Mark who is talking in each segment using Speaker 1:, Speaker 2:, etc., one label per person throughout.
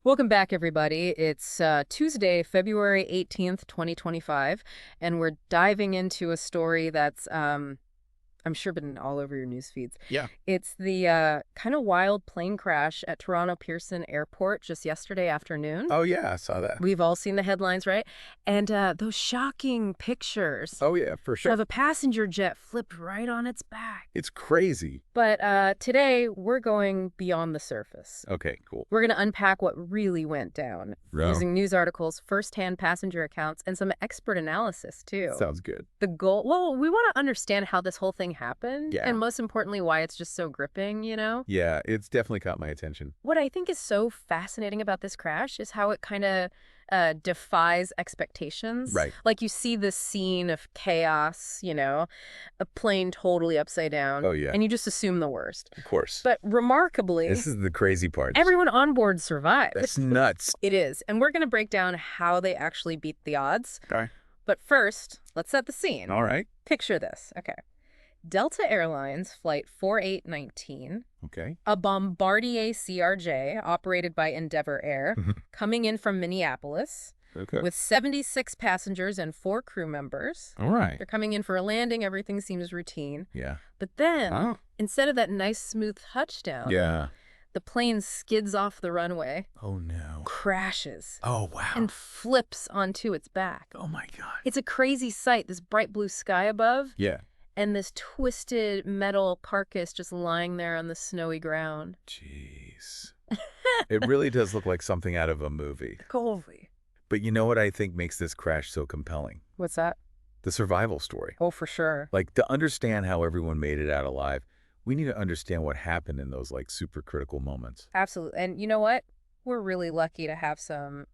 Speaker 1: Welcome back, everybody. It's Tuesday, February 18th, 2025, and we're diving into a story that's, I'm sure, been all over your news feeds.
Speaker 2: Yeah.
Speaker 1: It's the kind of wild plane crash at Toronto Pearson Airport just yesterday afternoon.
Speaker 2: Oh, yeah, I saw that.
Speaker 1: We've all seen the headlines, right? And those shocking pictures
Speaker 2: Oh, yeah, for sure.
Speaker 1: of a passenger jet flipped right on its back.
Speaker 2: It's crazy.
Speaker 1: But today, we're going beyond the surface.
Speaker 2: Okay, cool.
Speaker 1: We're going to unpack what really went down using news articles, first-hand passenger accounts, and some expert analysis, too.
Speaker 2: Sounds good.
Speaker 1: The goal, well, we want to understand how this whole thing happened,
Speaker 2: Yeah.
Speaker 1: and most importantly, why it's just so gripping, you know?
Speaker 2: Yeah, it's definitely caught my attention.
Speaker 1: What I think is so fascinating about this crash is how it kind of defies expectations.
Speaker 2: Right.
Speaker 1: Like you see this scene of chaos, you know, a plane totally upside down.
Speaker 2: Oh, yeah.
Speaker 1: And you just assume the worst.
Speaker 2: Of course.
Speaker 1: But remarkably,
Speaker 2: This is the crazy part.
Speaker 1: everyone on board survived.
Speaker 2: That's nuts.
Speaker 1: It is. And we're going to break down how they actually beat the odds.
Speaker 2: Okay.
Speaker 1: But first, let's set the scene.
Speaker 2: All right.
Speaker 1: Picture this. Okay. Delta Airlines Flight 4819,
Speaker 2: Okay.
Speaker 1: a Bombardier CRJ operated by Endeavour Air, coming in from Minneapolis
Speaker 2: Okay.
Speaker 1: with 76 passengers and 4 crew members.
Speaker 2: All right.
Speaker 1: They're coming in for a landing. Everything seems routine.
Speaker 2: Yeah.
Speaker 1: But then,
Speaker 2: Oh.
Speaker 1: instead of that nice, smooth touchdown,
Speaker 2: Yeah.
Speaker 1: the plane skids off the runway,
Speaker 2: Oh, no.
Speaker 1: crashes,
Speaker 2: Oh, wow.
Speaker 1: and flips onto its back.
Speaker 2: Oh, my God.
Speaker 1: It's a crazy sight, this bright blue sky above,
Speaker 2: Yeah.
Speaker 1: and this twisted metal carcass just lying there on the snowy ground.
Speaker 2: Jeez. It really does look like something out of a movie.
Speaker 1: Golly.
Speaker 2: But you know what I think makes this crash so compelling?
Speaker 1: What's that?
Speaker 2: The survival story.
Speaker 1: Oh, for sure.
Speaker 2: Like, to understand how everyone made it out alive, we need to understand what happened in those, like, super critical moments.
Speaker 1: Absolutely. And you know what? We're really lucky to have some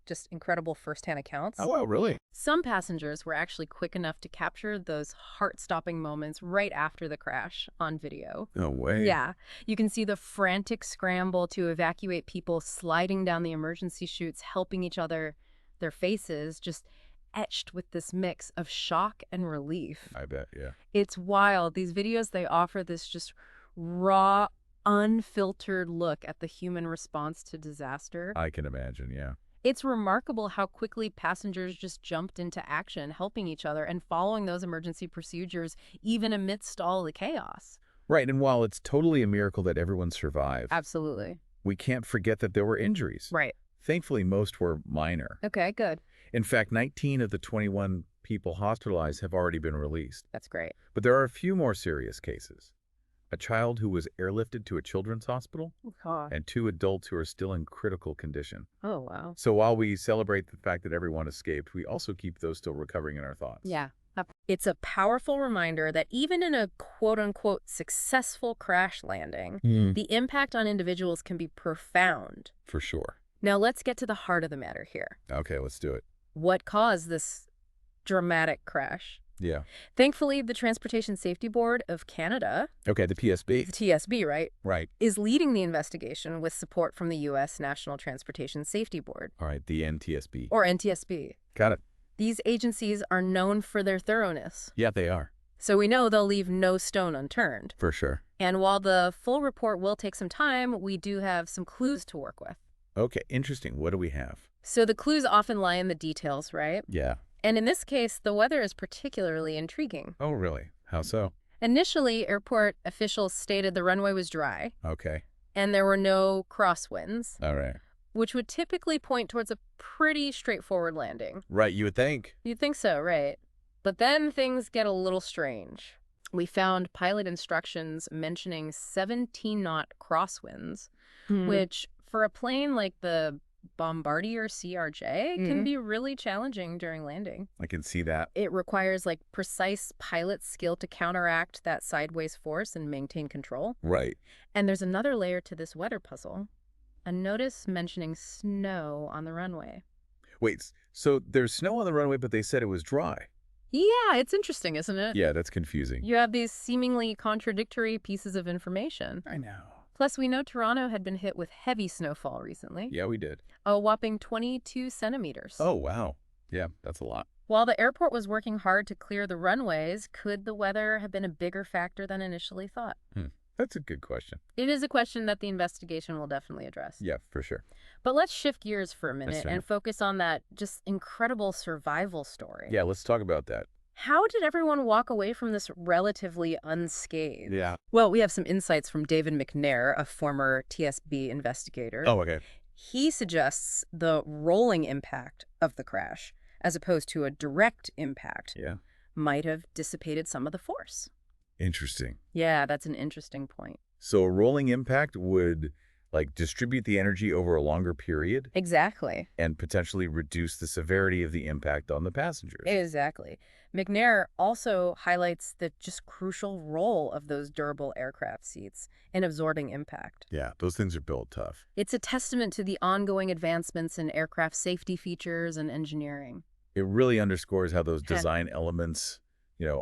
Speaker 1: just incredible firsthand accounts.
Speaker 2: Oh, wow, really?
Speaker 1: Some passengers were actually quick enough to capture those heart-stopping moments right after the crash on video.
Speaker 2: No way.
Speaker 1: Yeah. You can see the frantic scramble to evacuate people sliding down the emergency chutes, helping each other, their faces just etched with this mix of shock and relief.
Speaker 2: I bet, yeah.
Speaker 1: It's wild. These videos, they offer this just raw, unfiltered look at the human response to disaster.
Speaker 2: I can imagine, yeah.
Speaker 1: It's remarkable how quickly passengers just jumped into action, helping each other and following those emergency procedures, even amidst all the chaos.
Speaker 2: Right, and while it's totally a miracle that everyone survived,
Speaker 1: Absolutely.
Speaker 2: we can't forget that there were injuries.
Speaker 1: Right.
Speaker 2: Thankfully, most were minor.
Speaker 1: Okay, good.
Speaker 2: In fact, 19 of the 21 people hospitalized have already been released.
Speaker 1: That's great.
Speaker 2: But there are a few more serious cases. A child who was airlifted to a children's hospital,
Speaker 1: Oh,
Speaker 2: and 2 adults who are still in critical condition.
Speaker 1: oh wow.
Speaker 2: So while we celebrate the fact that everyone escaped, we also keep those still recovering in our thoughts.
Speaker 1: Yeah. It's a powerful reminder that even in a quote-unquote successful crash landing, the impact on individuals can be profound.
Speaker 2: For sure.
Speaker 1: Now let's get to the heart of the matter here.
Speaker 2: Okay, let's do it.
Speaker 1: What caused this dramatic crash?
Speaker 2: Yeah.
Speaker 1: Thankfully, the Transportation Safety Board of Canada,
Speaker 2: Okay, the PSB.
Speaker 1: the TSB, right,
Speaker 2: Right.
Speaker 1: is leading the investigation with support from the U.S. National Transportation Safety Board,
Speaker 2: All right, the NTSB.
Speaker 1: or NTSB.
Speaker 2: Got it.
Speaker 1: These agencies are known for their thoroughness,
Speaker 2: Yeah, they are.
Speaker 1: so we know they'll leave no stone unturned.
Speaker 2: For sure.
Speaker 1: And while the full report will take some time, we do have some clues to work with.
Speaker 2: Okay, interesting. What do we have?
Speaker 1: So the clues often lie in the details, right?
Speaker 2: Yeah.
Speaker 1: And in this case, the weather is particularly intriguing.
Speaker 2: Oh, really? How so?
Speaker 1: Initially, airport officials stated the runway was dry
Speaker 2: Okay.
Speaker 1: and there were no crosswinds,
Speaker 2: All right.
Speaker 1: which would typically point towards a pretty straightforward landing.
Speaker 2: Right, you would think.
Speaker 1: You'd think so, right? But then things get a little strange. We found pilot instructions mentioning 17-knot crosswinds, which for a plane like the Bombardier CRJ can be really challenging during landing.
Speaker 2: I can see that.
Speaker 1: It requires like precise pilot skill to counteract that sideways force and maintain control.
Speaker 2: Right.
Speaker 1: And there's another layer to this weather puzzle. A notice mentioning snow on the runway.
Speaker 2: Wait, so there's snow on the runway, but they said it was dry.
Speaker 1: Yeah, it's interesting, isn't it?
Speaker 2: Yeah, that's confusing.
Speaker 1: You have these seemingly contradictory pieces of information.
Speaker 2: I know.
Speaker 1: Plus, we know Toronto had been hit with heavy snowfall recently.
Speaker 2: Yeah, we did.
Speaker 1: A whopping 22 centimeters.
Speaker 2: Oh, wow. Yeah, that's a lot.
Speaker 1: While the airport was working hard to clear the runways, could the weather have been a bigger factor than initially thought?
Speaker 2: That's a good question.
Speaker 1: It is a question that the investigation will definitely address.
Speaker 2: Yeah, for sure.
Speaker 1: But let's shift gears for a minute
Speaker 2: right.
Speaker 1: and focus on that just incredible survival story.
Speaker 2: Yeah, let's talk about that.
Speaker 1: How did everyone walk away from this relatively unscathed?
Speaker 2: Yeah.
Speaker 1: Well, we have some insights from David McNair, a former TSB investigator.
Speaker 2: Oh, okay.
Speaker 1: He suggests the rolling impact of the crash, as opposed to a direct impact,
Speaker 2: Yeah.
Speaker 1: might have dissipated some of the force.
Speaker 2: Interesting.
Speaker 1: Yeah, that's an interesting point.
Speaker 2: So a rolling impact would distribute the energy over a longer period
Speaker 1: Exactly.
Speaker 2: and potentially reduce the severity of the impact on the passengers.
Speaker 1: Exactly. McNair also highlights the just crucial role of those durable aircraft seats in absorbing impact.
Speaker 2: Yeah, those things are built tough.
Speaker 1: It's a testament to the ongoing advancements in aircraft safety features and engineering.
Speaker 2: It really underscores how those design elements,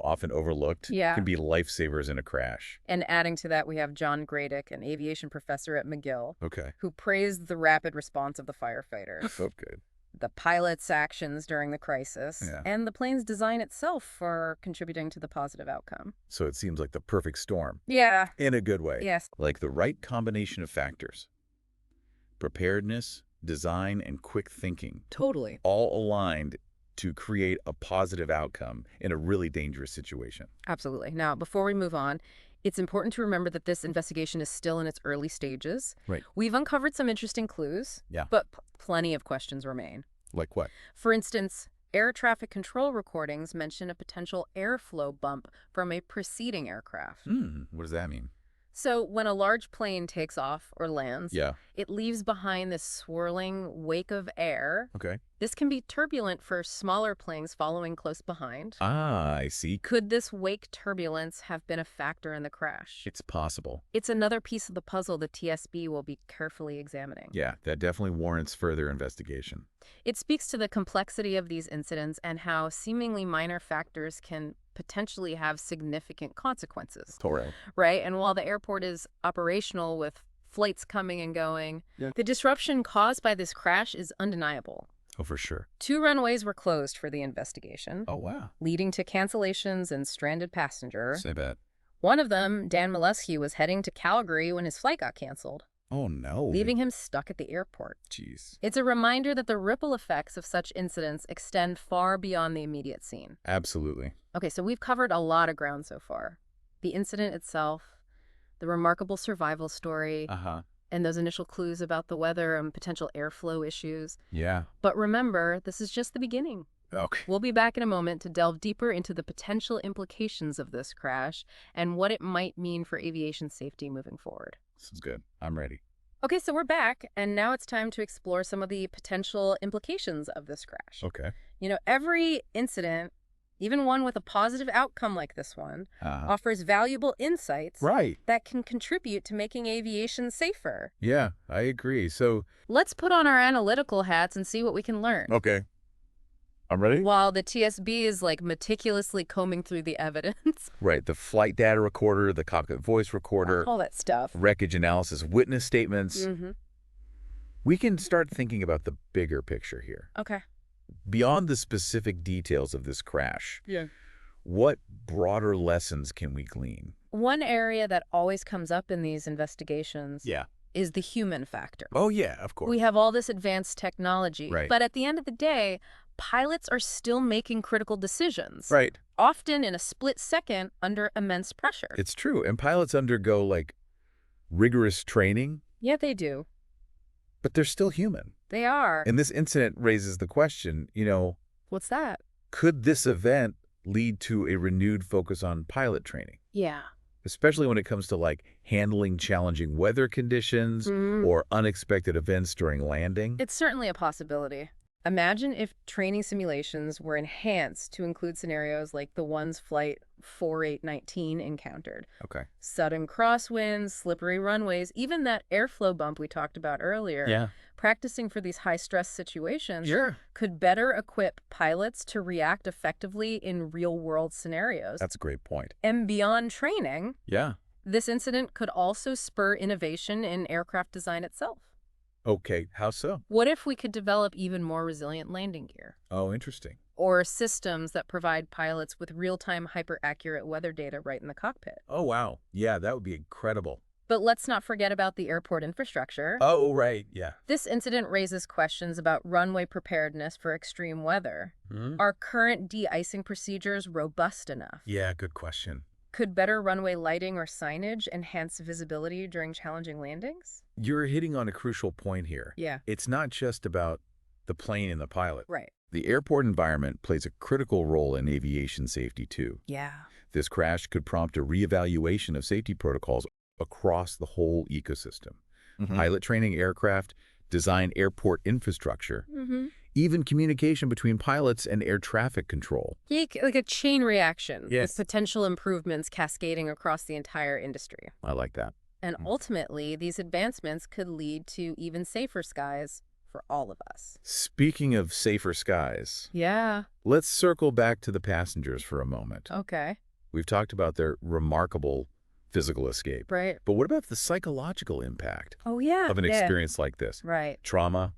Speaker 2: often overlooked,
Speaker 1: Yeah.
Speaker 2: can be lifesavers in a crash.
Speaker 1: And adding to that, we have John Gradick, an aviation professor at McGill,
Speaker 2: Okay.
Speaker 1: who praised the rapid response of the firefighters,
Speaker 2: Oh, good.
Speaker 1: the pilot's actions during the crisis,
Speaker 2: Yeah.
Speaker 1: and the plane's design itself for contributing to the positive outcome.
Speaker 2: So it seems like the perfect storm,
Speaker 1: Yeah.
Speaker 2: in a good way.
Speaker 1: Yes.
Speaker 2: Like the right combination of factors. Preparedness, design, and quick thinking,
Speaker 1: Totally.
Speaker 2: all aligned to create a positive outcome in a really dangerous situation.
Speaker 1: Absolutely. Now, before we move on, it's important to remember that this investigation is still in its early stages.
Speaker 2: Right.
Speaker 1: We've uncovered some interesting clues,
Speaker 2: Yeah.
Speaker 1: but plenty of questions remain.
Speaker 2: Like what?
Speaker 1: For instance, air traffic control recordings mention a potential airflow bump from a preceding aircraft.
Speaker 2: What does that mean?
Speaker 1: So when a large plane takes off or lands,
Speaker 2: Yeah.
Speaker 1: it leaves behind this swirling wake of air.
Speaker 2: Okay.
Speaker 1: This can be turbulent for smaller planes following close behind.
Speaker 2: Ah, I see.
Speaker 1: Could this wake turbulence have been a factor in the crash?
Speaker 2: It's possible.
Speaker 1: It's another piece of the puzzle the TSB will be carefully examining.
Speaker 2: Yeah, that definitely warrants further investigation.
Speaker 1: It speaks to the complexity of these incidents and how seemingly minor factors can potentially have significant consequences,
Speaker 2: Totally.
Speaker 1: right? And while the airport is operational with flights coming and going,
Speaker 2: Yeah.
Speaker 1: the disruption caused by this crash is undeniable.
Speaker 2: Oh, for sure.
Speaker 1: 2 runways were closed for the investigation,
Speaker 2: Oh, wow.
Speaker 1: leading to cancellations and stranded passengers.
Speaker 2: Say that.
Speaker 1: One of them, Dan Molesky, was heading to Calgary when his flight got canceled,
Speaker 2: Oh, no.
Speaker 1: leaving him stuck at the airport.
Speaker 2: Jeez.
Speaker 1: It's a reminder that the ripple effects of such incidents extend far beyond the immediate scene.
Speaker 2: Absolutely.
Speaker 1: Okay, so we've covered a lot of ground so far. The incident itself, the remarkable survival story,
Speaker 2: Uh-huh.
Speaker 1: and those initial clues about the weather and potential airflow issues.
Speaker 2: Yeah.
Speaker 1: But remember, this is just the beginning.
Speaker 2: Okay.
Speaker 1: We'll be back in a moment to delve deeper into the potential implications of this crash and what it might mean for aviation safety moving forward.
Speaker 2: This is good. I'm ready.
Speaker 1: Okay, so we're back, and now it's time to explore some of the potential implications of this crash.
Speaker 2: Okay.
Speaker 1: Every incident, even one with a positive outcome like this one, offers valuable insights
Speaker 2: Right.
Speaker 1: that can contribute to making aviation safer.
Speaker 2: Yeah, I agree. So,
Speaker 1: Let's put on our analytical hats and see what we can learn.
Speaker 2: okay. I'm ready?
Speaker 1: While the TSB is meticulously combing through the evidence.
Speaker 2: Right. The flight data recorder, the cockpit voice recorder,
Speaker 1: All that stuff.
Speaker 2: wreckage analysis, witness statements.
Speaker 1: Mm-hmm.
Speaker 2: We can start thinking about the bigger picture here.
Speaker 1: Okay.
Speaker 2: Beyond the specific details of this crash,
Speaker 1: Yeah.
Speaker 2: what broader lessons can we glean?
Speaker 1: One area that always comes up in these investigations
Speaker 2: Yeah.
Speaker 1: is the human factor.
Speaker 2: Oh, yeah, of course.
Speaker 1: We have all this advanced technology,
Speaker 2: Right.
Speaker 1: but at the end of the day, pilots are still making critical decisions,
Speaker 2: Right.
Speaker 1: often in a split second under immense pressure.
Speaker 2: It's true. And pilots undergo, rigorous training,
Speaker 1: Yeah, they do.
Speaker 2: but they're still human.
Speaker 1: They are.
Speaker 2: And this incident raises the question,
Speaker 1: What's that?
Speaker 2: could this event lead to a renewed focus on pilot training?
Speaker 1: Yeah.
Speaker 2: Especially when it comes to handling challenging weather conditions or unexpected events during landing.
Speaker 1: It's certainly a possibility. Imagine if training simulations were enhanced to include scenarios like the ones Flight 4819 encountered.
Speaker 2: Okay.
Speaker 1: Sudden crosswinds, slippery runways, even that airflow bump we talked about earlier.
Speaker 2: Yeah.
Speaker 1: Practicing for these high-stress situations
Speaker 2: Sure.
Speaker 1: could better equip pilots to react effectively in real-world scenarios.
Speaker 2: That's a great point.
Speaker 1: And beyond training,
Speaker 2: Yeah.
Speaker 1: this incident could also spur innovation in aircraft design itself.
Speaker 2: Okay. How so?
Speaker 1: What if we could develop even more resilient landing gear?
Speaker 2: Oh, interesting.
Speaker 1: or systems that provide pilots with real-time hyper-accurate weather data right in the cockpit.
Speaker 2: Oh, wow. Yeah, that would be incredible.
Speaker 1: But let's not forget about the airport infrastructure.
Speaker 2: Oh, right. Yeah.
Speaker 1: This incident raises questions about runway preparedness for extreme weather. Are current de-icing procedures robust enough?
Speaker 2: Yeah, good question.
Speaker 1: Could better runway lighting or signage enhance visibility during challenging landings?
Speaker 2: You're hitting on a crucial point here.
Speaker 1: Yeah.
Speaker 2: It's not just about the plane and the pilot.
Speaker 1: Right.
Speaker 2: The airport environment plays a critical role in aviation safety, too.
Speaker 1: Yeah.
Speaker 2: This crash could prompt a reevaluation of safety protocols across the whole ecosystem. Pilot training aircraft, design airport infrastructure, even communication between pilots and air traffic control.
Speaker 1: Like a chain reaction
Speaker 2: Yes.
Speaker 1: with potential improvements cascading across the entire industry.
Speaker 2: I like that.
Speaker 1: And ultimately, these advancements could lead to even safer skies for all of us.
Speaker 2: Speaking of safer skies,
Speaker 1: Yeah.
Speaker 2: let's circle back to the passengers for a moment.
Speaker 1: Okay.
Speaker 2: We've talked about their remarkable physical escape.
Speaker 1: Right.
Speaker 2: But what about the psychological impact
Speaker 1: Oh, yeah.
Speaker 2: of an experience like this?
Speaker 1: Right.
Speaker 2: Trauma,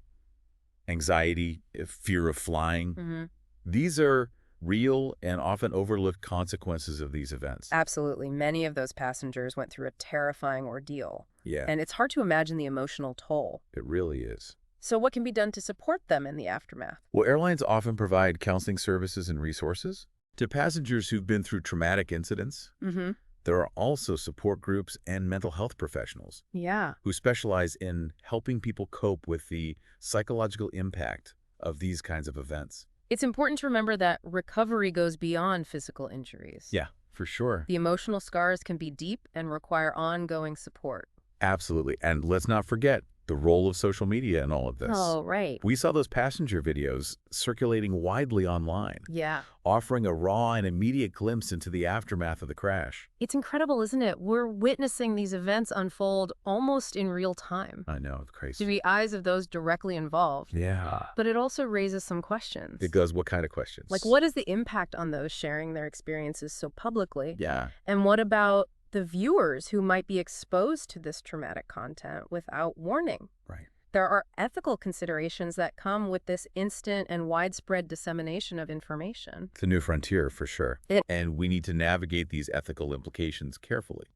Speaker 2: anxiety, fear of flying. These are real and often overlooked consequences of these events.
Speaker 1: Absolutely. Many of those passengers went through a terrifying ordeal.
Speaker 2: Yeah,
Speaker 1: And it's hard to imagine the emotional toll.
Speaker 2: it really is.
Speaker 1: So what can be done to support them in the aftermath?
Speaker 2: Well, airlines often provide counseling services and resources to passengers who've been through traumatic incidents. There are also support groups and mental health professionals
Speaker 1: Yeah.
Speaker 2: who specialize in helping people cope with the psychological impact of these kinds of events.
Speaker 1: It's important to remember that recovery goes beyond physical injuries.
Speaker 2: Yeah, for sure.
Speaker 1: The emotional scars can be deep and require ongoing support.
Speaker 2: Absolutely. And let's not forget the role of social media in all of this.
Speaker 1: Oh, right.
Speaker 2: We saw those passenger videos circulating widely online,
Speaker 1: Yeah.
Speaker 2: offering a raw and immediate glimpse into the aftermath of the crash.
Speaker 1: It's incredible, isn't it? We're witnessing these events unfold almost in real time
Speaker 2: I know, it's
Speaker 1: through
Speaker 2: crazy.
Speaker 1: the eyes of those directly involved.
Speaker 2: Yeah.
Speaker 1: But it also raises some questions.
Speaker 2: It does. What kind of questions?
Speaker 1: Like, what is the impact on those sharing their experiences so publicly?
Speaker 2: Yeah.
Speaker 1: And what about the viewers who might be exposed to this traumatic content without warning?
Speaker 2: Right.
Speaker 1: There are ethical considerations that come with this instant and widespread dissemination of information.
Speaker 2: It's a new frontier for sure.
Speaker 1: It-
Speaker 2: And we need to navigate these ethical implications carefully.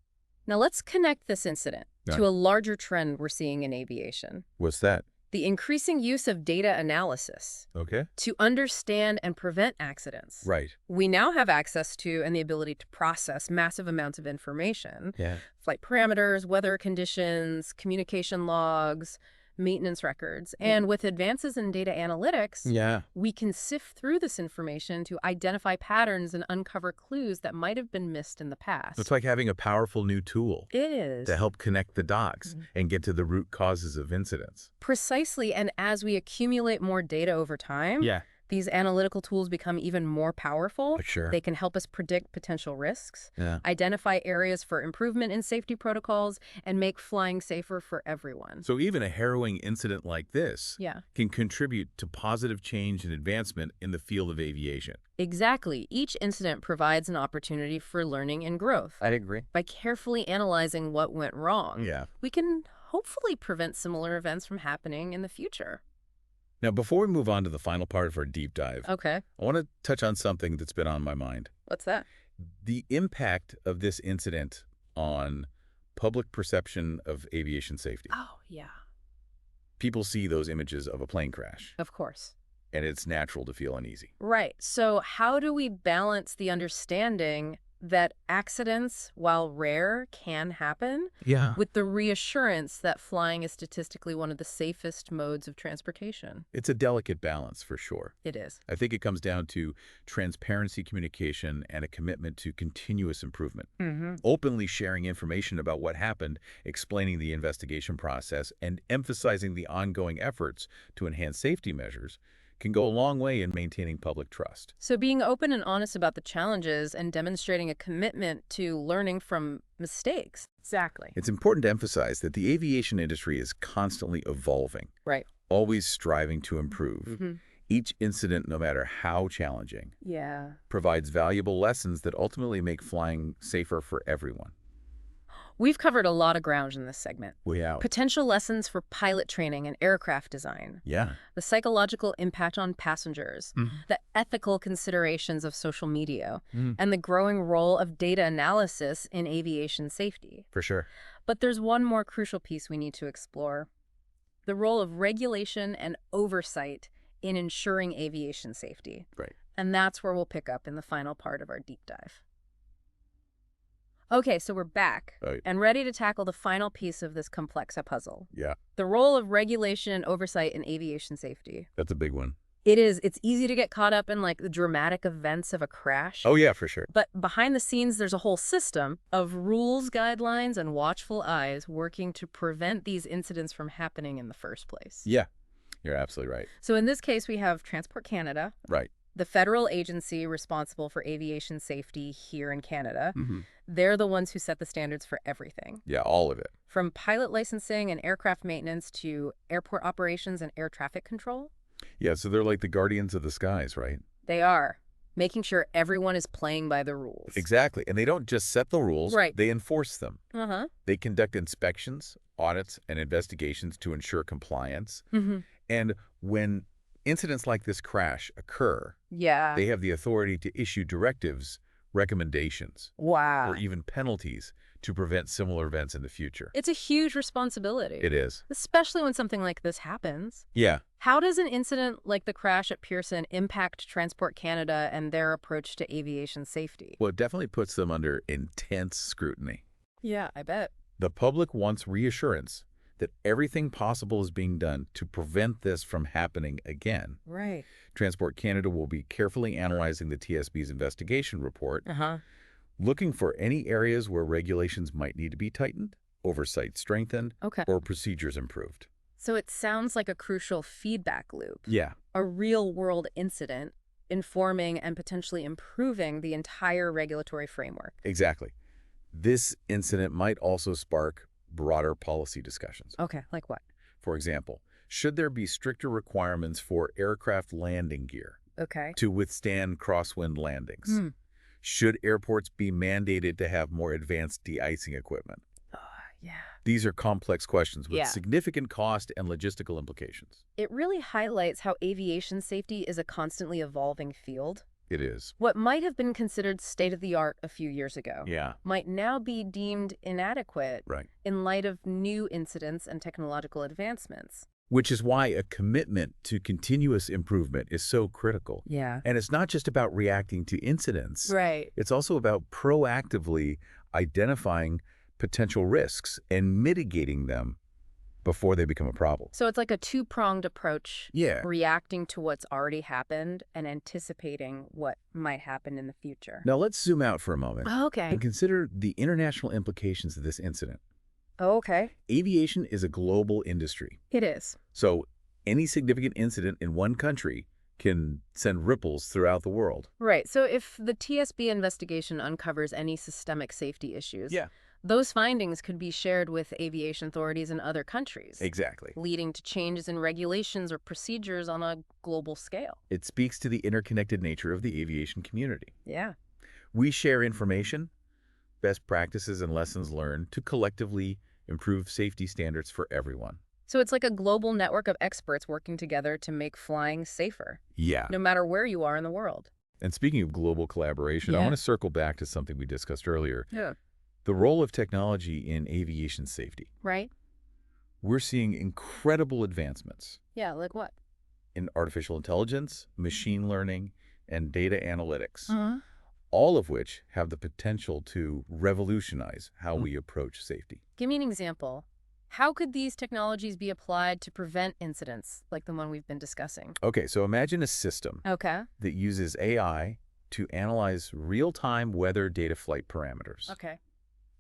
Speaker 1: Now let's connect this incident to a larger trend we're seeing in aviation.
Speaker 2: What's that?
Speaker 1: The increasing use of data analysis
Speaker 2: Okay.
Speaker 1: to understand and prevent accidents.
Speaker 2: Right.
Speaker 1: We now have access to and the ability to process massive amounts of information.
Speaker 2: Yeah.
Speaker 1: Flight parameters, weather conditions, communication logs, maintenance records. And with advances in data analytics,
Speaker 2: Yeah.
Speaker 1: we can sift through this information to identify patterns and uncover clues that might have been missed in the past.
Speaker 2: It's like having a powerful new tool
Speaker 1: It is.
Speaker 2: to help connect the dots and get to the root causes of incidents.
Speaker 1: Precisely. And as we accumulate more data over time, these analytical tools become even more powerful.
Speaker 2: Sure.
Speaker 1: They can help us predict potential risks,
Speaker 2: Yeah.
Speaker 1: identify areas for improvement in safety protocols, and make flying safer for everyone.
Speaker 2: So even a harrowing incident like this
Speaker 1: Yeah.
Speaker 2: can contribute to positive change and advancement in the field of aviation.
Speaker 1: Exactly. Each incident provides an opportunity for learning and growth.
Speaker 2: I'd agree.
Speaker 1: By carefully analyzing what went wrong,
Speaker 2: Yeah.
Speaker 1: we can hopefully prevent similar events from happening in the future.
Speaker 2: Now, before we move on to the final part of our deep dive,
Speaker 1: Okay.
Speaker 2: I want to touch on something that's been on my mind.
Speaker 1: What's that?
Speaker 2: The impact of this incident on public perception of aviation safety.
Speaker 1: Oh, yeah.
Speaker 2: People see those images of a plane crash,
Speaker 1: Of course.
Speaker 2: and it's natural to feel uneasy.
Speaker 1: Right. So how do we balance the understanding that accidents, while rare, can happen
Speaker 2: Yeah.
Speaker 1: with the reassurance that flying is statistically one of the safest modes of transportation?
Speaker 2: It's a delicate balance for sure.
Speaker 1: It is.
Speaker 2: I think it comes down to transparency, communication, and a commitment to continuous improvement. Openly sharing information about what happened, explaining the investigation process, and emphasizing the ongoing efforts to enhance safety measures can go a long way in maintaining public trust.
Speaker 1: So being open and honest about the challenges and demonstrating a commitment to learning from mistakes. Exactly.
Speaker 2: It's important to emphasize that the aviation industry is constantly evolving,
Speaker 1: Right.
Speaker 2: always striving to improve. Each incident, no matter how challenging,
Speaker 1: Yeah.
Speaker 2: provides valuable lessons that ultimately make flying safer for everyone.
Speaker 1: We've covered a lot of ground in this segment.
Speaker 2: We out.
Speaker 1: Potential lessons for pilot training and aircraft design,
Speaker 2: Yeah.
Speaker 1: the psychological impact on passengers,
Speaker 2: Mm.
Speaker 1: the ethical considerations of social media,
Speaker 2: Mm.
Speaker 1: and the growing role of data analysis in aviation safety.
Speaker 2: For sure.
Speaker 1: But there's one more crucial piece we need to explore: the role of regulation and oversight in ensuring aviation safety.
Speaker 2: Right.
Speaker 1: And that's where we'll pick up in the final part of our deep dive. Okay, so we're back
Speaker 2: Right.
Speaker 1: and ready to tackle the final piece of this complex puzzle:
Speaker 2: Yeah.
Speaker 1: the role of regulation and oversight in aviation safety.
Speaker 2: That's a big one.
Speaker 1: It's easy to get caught up in like the dramatic events of a crash.
Speaker 2: Oh, yeah, for sure.
Speaker 1: But behind the scenes, there's a whole system of rules, guidelines, and watchful eyes working to prevent these incidents from happening in the first place.
Speaker 2: Yeah. You're absolutely right.
Speaker 1: So in this case, we have Transport Canada,
Speaker 2: Right.
Speaker 1: the federal agency responsible for aviation safety here in Canada.
Speaker 2: Mm-hmm.
Speaker 1: They're the ones who set the standards for everything,
Speaker 2: Yeah, all of it.
Speaker 1: from pilot licensing and aircraft maintenance to airport operations and air traffic control.
Speaker 2: Yeah, so they're like the guardians of the skies, right?
Speaker 1: They are, making sure everyone is playing by the rules.
Speaker 2: Exactly. And they don't just set the rules,
Speaker 1: Right.
Speaker 2: They enforce them.
Speaker 1: Uh-huh.
Speaker 2: They conduct inspections, audits, and investigations to ensure compliance.
Speaker 1: Mm-hmm.
Speaker 2: And when incidents like this crash occur,
Speaker 1: Yeah.
Speaker 2: they have the authority to issue directives, recommendations,
Speaker 1: Wow.
Speaker 2: or even penalties to prevent similar events in the future.
Speaker 1: It's a huge responsibility.
Speaker 2: It is.
Speaker 1: Especially when something like this happens.
Speaker 2: Yeah.
Speaker 1: How does an incident like the crash at Pearson impact Transport Canada and their approach to aviation safety?
Speaker 2: Well, it definitely puts them under intense scrutiny.
Speaker 1: Yeah, I bet.
Speaker 2: The public wants reassurance that everything possible is being done to prevent this from happening again.
Speaker 1: Right.
Speaker 2: Transport Canada will be carefully analyzing the TSB's investigation report,
Speaker 1: Uh-huh.
Speaker 2: looking for any areas where regulations might need to be tightened, oversight strengthened,
Speaker 1: Okay.
Speaker 2: or procedures improved.
Speaker 1: So it sounds like a crucial feedback loop.
Speaker 2: Yeah,
Speaker 1: A real-world incident informing and potentially improving the entire regulatory framework.
Speaker 2: exactly. This incident might also spark broader policy discussions.
Speaker 1: Okay, like what?
Speaker 2: For example, should there be stricter requirements for aircraft landing gear
Speaker 1: Okay.
Speaker 2: to withstand crosswind landings?
Speaker 1: Hmm.
Speaker 2: Should airports be mandated to have more advanced de-icing equipment?
Speaker 1: Yeah.
Speaker 2: These are complex questions with
Speaker 1: Yeah.
Speaker 2: significant cost and logistical implications.
Speaker 1: It really highlights how aviation safety is a constantly evolving field.
Speaker 2: It is.
Speaker 1: What might have been considered state-of-the-art a few years ago
Speaker 2: Yeah,
Speaker 1: might now be deemed inadequate
Speaker 2: right.
Speaker 1: in light of new incidents and technological advancements.
Speaker 2: Which is why a commitment to continuous improvement is so critical.
Speaker 1: Yeah.
Speaker 2: And it's not just about reacting to incidents.
Speaker 1: Right.
Speaker 2: It's also about proactively identifying potential risks and mitigating them before they become a problem.
Speaker 1: So it's like a two-pronged approach,
Speaker 2: Yeah.
Speaker 1: reacting to what's already happened and anticipating what might happen in the future.
Speaker 2: Now let's zoom out for a moment
Speaker 1: Okay.
Speaker 2: and consider the international implications of this incident.
Speaker 1: Okay.
Speaker 2: Aviation is a global industry.
Speaker 1: It is.
Speaker 2: So any significant incident in one country can send ripples throughout the world.
Speaker 1: Right. So if the TSB investigation uncovers any systemic safety issues,
Speaker 2: Yeah.
Speaker 1: those findings could be shared with aviation authorities in other countries,
Speaker 2: Exactly.
Speaker 1: leading to changes in regulations or procedures on a global scale.
Speaker 2: It speaks to the interconnected nature of the aviation community.
Speaker 1: Yeah.
Speaker 2: We share information, best practices, and lessons learned to collectively improve safety standards for everyone.
Speaker 1: So it's like a global network of experts working together to make flying safer,
Speaker 2: Yeah.
Speaker 1: no matter where you are in the world.
Speaker 2: And speaking of global collaboration, I
Speaker 1: Yeah.
Speaker 2: want to circle back to something we discussed earlier,
Speaker 1: Yeah.
Speaker 2: the role of technology in aviation safety.
Speaker 1: Right?
Speaker 2: We're seeing incredible advancements
Speaker 1: Yeah, like what?
Speaker 2: in artificial intelligence, machine learning, and data analytics,
Speaker 1: Uh-huh.
Speaker 2: all of which have the potential to revolutionize how we approach safety.
Speaker 1: Give me an example. How could these technologies be applied to prevent incidents like the one we've been discussing?
Speaker 2: Okay, so imagine a system
Speaker 1: Okay.
Speaker 2: that uses AI to analyze real-time weather data flight parameters,
Speaker 1: Okay.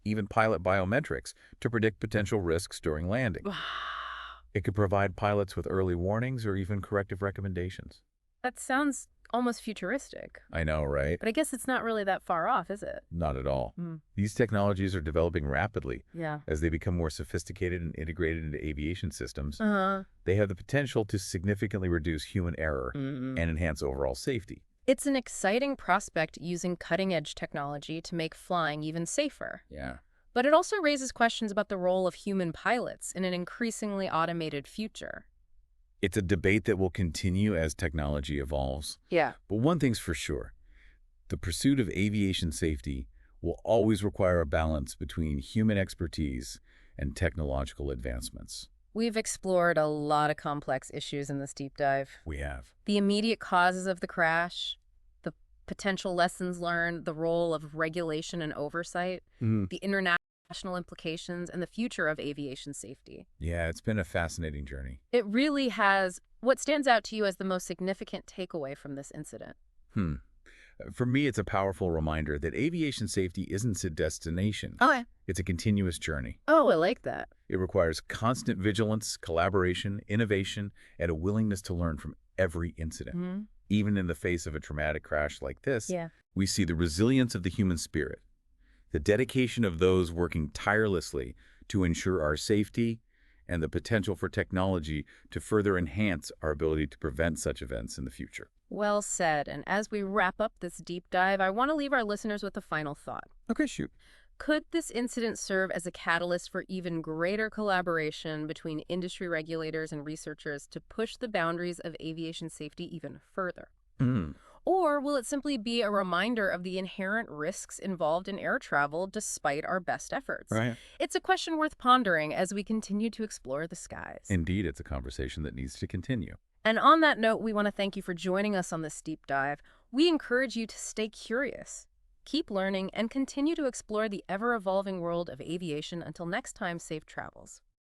Speaker 2: even pilot biometrics to predict potential risks during landing. It could provide pilots with early warnings or even corrective recommendations.
Speaker 1: That sounds almost futuristic,
Speaker 2: I know, right?
Speaker 1: but I guess it's not really that far off, is it?
Speaker 2: Not at all.
Speaker 1: Mm.
Speaker 2: These technologies are developing rapidly.
Speaker 1: Yeah.
Speaker 2: As they become more sophisticated and integrated into aviation systems,
Speaker 1: Uh-huh.
Speaker 2: they have the potential to significantly reduce human error
Speaker 1: Mm-mm.
Speaker 2: and enhance overall safety.
Speaker 1: It's an exciting prospect using cutting-edge technology to make flying even safer.
Speaker 2: Yeah.
Speaker 1: But it also raises questions about the role of human pilots in an increasingly automated future.
Speaker 2: It's a debate that will continue as technology evolves.
Speaker 1: Yeah.
Speaker 2: But one thing's for sure, the pursuit of aviation safety will always require a balance between human expertise and technological advancements.
Speaker 1: We've explored a lot of complex issues in this deep dive.
Speaker 2: We have.
Speaker 1: The immediate causes of the crash, the potential lessons learned, the role of regulation and oversight, the international implications, and the future of aviation safety.
Speaker 2: Yeah, it's been a fascinating journey.
Speaker 1: It really has. What stands out to you as the most significant takeaway from this incident?
Speaker 2: Hmm. For me, it's a powerful reminder that aviation safety isn't a destination.
Speaker 1: Okay.
Speaker 2: It's a continuous journey.
Speaker 1: Oh, I like that.
Speaker 2: It requires constant vigilance, collaboration, innovation, and a willingness to learn from every incident. Even in the face of a traumatic crash like this,
Speaker 1: Yeah.
Speaker 2: we see the resilience of the human spirit, the dedication of those working tirelessly to ensure our safety, and the potential for technology to further enhance our ability to prevent such events in the future.
Speaker 1: Well said. And as we wrap up this deep dive, I want to leave our listeners with a final thought.
Speaker 2: Okay, shoot.
Speaker 1: Could this incident serve as a catalyst for even greater collaboration between industry regulators and researchers to push the boundaries of aviation safety even further? Or will it simply be a reminder of the inherent risks involved in air travel despite our best efforts?
Speaker 2: Right.
Speaker 1: It's a question worth pondering as we continue to explore the skies.
Speaker 2: Indeed, it's a conversation that needs to continue.
Speaker 1: And on that note, we want to thank you for joining us on this deep dive. We encourage you to stay curious, keep learning, and continue to explore the ever-evolving world of aviation. Until next time, safe travels.